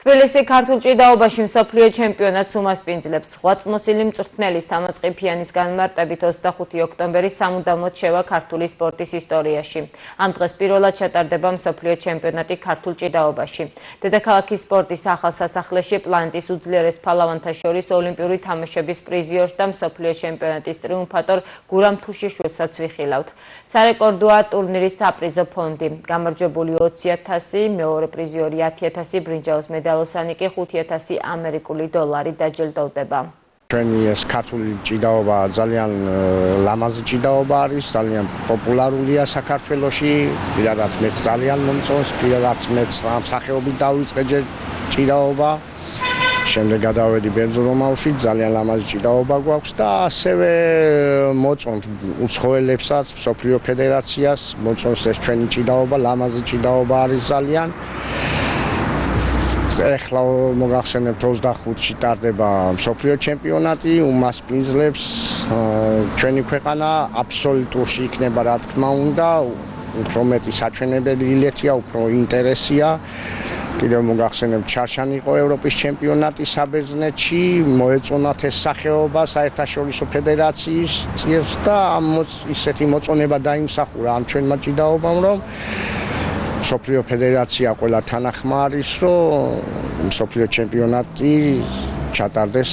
თბილისი ქართულ ჭიდაობაში მსოფლიო ჩემპიონატს უმასპინძლებს. ღვაწლმოსილი მწვრთნელის თამაზ ყიფიანის განმარტებით 25 ოქტომბერი სამუდამოდ შევა ქართული სპორტის ისტორიაში. ამ დღეს პირველად ჩატარდება მსოფლიო ჩემპიონატი ქართულ ჭიდაობაში. დედაქალაქის სპორტის ახალ სასახლეში პლანეტის უძლიერეს ფალავანთა შორის ოლიმპიური თამაშების პრიზიორს და მსოფლიო ჩემპიონატის ტრიუმფატორ გურამ თუშიშვილსაც ვიხილავთ. სარეკორდოა ტურნირის საპრიზო ფონდი. გამარჯვებული 20,000, მეორე პრიზიორი 10,000 ბრინჯაოს მედალოსანი კი 5,000 ამერიკული დოლარი დაჯილდოვდება. ჩვენი ეს ქართული ჭიდაობა ძალიან ლამაზი ჭიდაობა არის, ძალიან პოპულარულია საქართველოში, პირადად მეც ძალიან მომწონს, პირადად მეც ამ სახეობით დავიწყე ჭიდაობა. შემდეგ გადავედი ბერძნულში, ძალიან ლამაზი ჭიდაობა გვაქვს და ასევე მოწონთ უცხოელებსაც, მსოფლიო ფედერაციას, მოწონს ეს ჩვენი ჭიდაობა, ლამაზი ჭიდაობა არის ძალიან. ეხლა მოგახსენებთ 25-ში ტარდება მსოფლიო ჩემპიონატი, უმასპინძლებს ჩვენი ქვეყანა აბსოლუტურში იქნება, რა თქმა უნდა, უფრო მეტი საჩვენებელი ილეთია, უფრო ინტერესია. კიდევ მოგახსენებთ ჩარშანი იყო ევროპის ჩემპიონატი საბერძნეთში, მოეწონათ ეს სახეობა საერთაშორისო ფედერაციის და ისეთი მოწონება დაიმსახურა ამ ჩვენმა ჭიდაობამ, რომ მსოფლიო ფედერაცია ყველა თანახმა არის, რომ მსოფლიო ჩემპიონატი ჩატარდეს